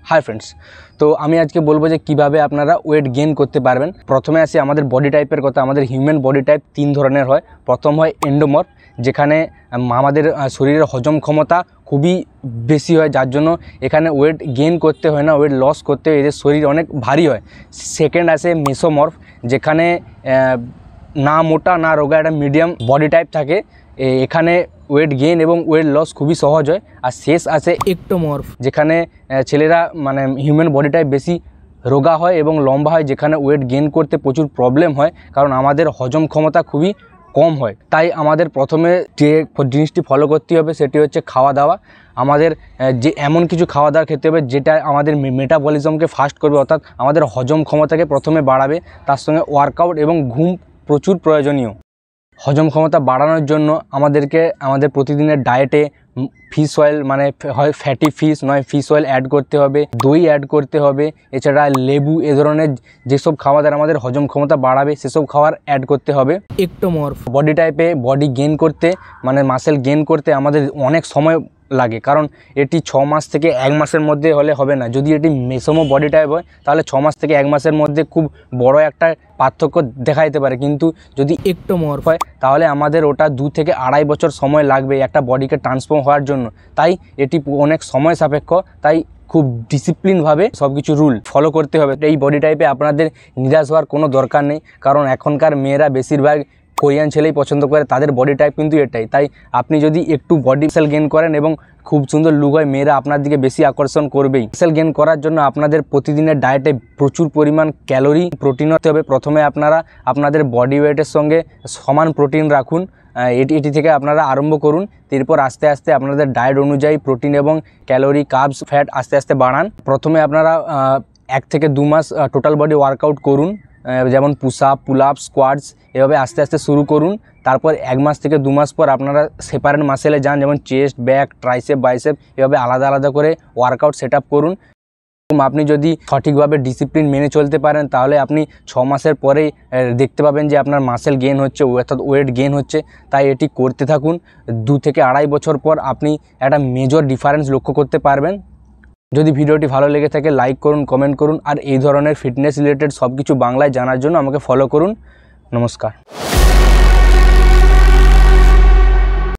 Hi friends, तो আমি আজকে বলবো যে কিভাবে আপনারা ওয়েট গেইন করতে পারবেন। প্রথমে আসি আমাদের বডি টাইপের কথা। আমাদের হিউম্যান বডি টাইপ তিন ধরনের হয়। প্রথম হয় এন্ডোমর্ফ, যেখানে আমাদের শরীরের হজম ক্ষমতা খুবই বেশি হয়, যার জন্য এখানে ওয়েট গেইন করতে হয় না, ওয়েট লস করতে হয়, এদের শরীর অনেক ভারী হয়। সেকেন্ড আসে মেসোমর্ফ, যেখানে না মোটা না রোগা, একটা মিডিয়াম বডি টাইপ থাকে। এখানে ওয়েট গেইন এবং ওয়েট লস খুবই সহজ হয়। আর শেষ আছে একটোমর্ফ, যেখানে ছেলেরা মানে হিউম্যান বডি টাইপ বেশি রোগা হয় এবং লম্বা হয়, যেখানে ওয়েট গেইন করতে প্রচুর প্রবলেম হয়, কারণ আমাদের হজম ক্ষমতা খুবই কম হয়। তাই আমাদের প্রথমে যে জিনিসটি ফলো করতে হবে সেটি হচ্ছে খাওয়া দাওয়া। আমাদের যে এমন কিছু খাওয়া দাওয়া খেতে হবে যেটা আমাদের মেটাবলিজমকে ফাস্ট করবে, অর্থাৎ আমাদের হজম ক্ষমতাকে প্রথমে বাড়াবে। তার সঙ্গে ওয়ার্কআউট এবং ঘুম প্রচুর প্রয়োজনীয়। হজম ক্ষমতা বাড়ানোর জন্য আমাদেরকে আমাদের প্রতিদিনের ডায়েটে ফিশ অয়েল, মানে হয় ফ্যাটি ফিশ নয় ফিশ অয়েল অ্যাড করতে হবে, দই অ্যাড করতে হবে, এছাড়া লেবু, এ ধরনের যেসব খাওয়া দ্বারা আমাদের হজম ক্ষমতা বাড়াবে সেসব খাবার অ্যাড করতে হবে। একটোমর্ফ বডি টাইপে বডি গেইন করতে, মানে মাসেল গেইন করতে আমাদের অনেক সময় লাগে, কারণ এটি 6 মাস থেকে 1 মাসের মধ্যে হলে হবে না। যদি এটি মেসোমো বডি টাইপ হয় তাহলে 6 মাস থেকে 1 মাসের মধ্যে খুব বড় একটা পার্থক্য দেখা যেতে পারে, কিন্তু যদি একটোমর্ফ হয় তাহলে আমাদের ওটা 2 থেকে 2.5 বছর সময় লাগবে একটা বডিকে ট্রান্সফর্ম হওয়ার জন্য। তাই এটি অনেক সময় সাপেক্ষ, তাই খুব ডিসিপ্লিনভাবে সব কিছু রুল ফলো করতে হবে। এই বডি টাইপে আপনাদের নিরাশ হওয়ার কোনো দরকার নেই, কারণ এখনকার মেয়েরা বেশিরভাগ কোরিয়ান ছেলেই পছন্দ করে, তাদের বডি টাইপ কিন্তু এটাই। তাই আপনি যদি একটু বডি মাসল গেইন করেন এবং খুব সুন্দর লুক হয়, মেয়েরা আপনার দিকে বেশি আকর্ষণ করবেই। মাসল গেইন করার জন্য আপনাদের প্রতিদিনের ডায়েটে প্রচুর পরিমাণ ক্যালোরি, প্রোটিন হতে হবে। প্রথমে আপনারা আপনাদের বডি ওয়েটের সঙ্গে সমান প্রোটিন রাখুন, এটি থেকে আপনারা আরম্ভ করুন। এরপর আস্তে আস্তে আপনাদের ডায়েট অনুযায়ী প্রোটিন এবং ক্যালোরি, কার্বস, ফ্যাট আস্তে আস্তে বাড়ান। প্রথমে আপনারা 1 থেকে 2 মাস টোটাল বডি ওয়ার্কআউট করুন, যেমন push up, pull up, squats, এভাবে আস্তে আস্তে শুরু করুন। তারপর 1 মাস থেকে 2 মাস পর আপনারা সেপারেট মাসেলে যান, যেমন চেস্ট, ব্যাক, ট্রাইসেপ, বাইসেপ, এভাবে আলাদা আলাদা করে ওয়ার্কআউট সেট আপ করুন। আপনি যদি সঠিকভাবে ডিসিপ্লিন মেনে চলতে পারেন তাহলে আপনি 6 মাসের পরেই দেখতে পাবেন যে আপনার মাসেল গেইন হচ্ছে, অর্থাৎ ওয়েট গেইন হচ্ছে। তাই এটি করতে থাকুন। 2 থেকে 2.5 বছর পর আপনি একটা মেজর ডিফারেন্স লক্ষ্য করতে পারবেন। যদি ভিডিওটি ভালো লেগে থাকে লাইক করুন, কমেন্ট করুন, আর এই ধরনের ফিটনেস রিলেটেড সব কিছু বাংলায় জানার জন্য আমাকে ফলো করুন। নমস্কার।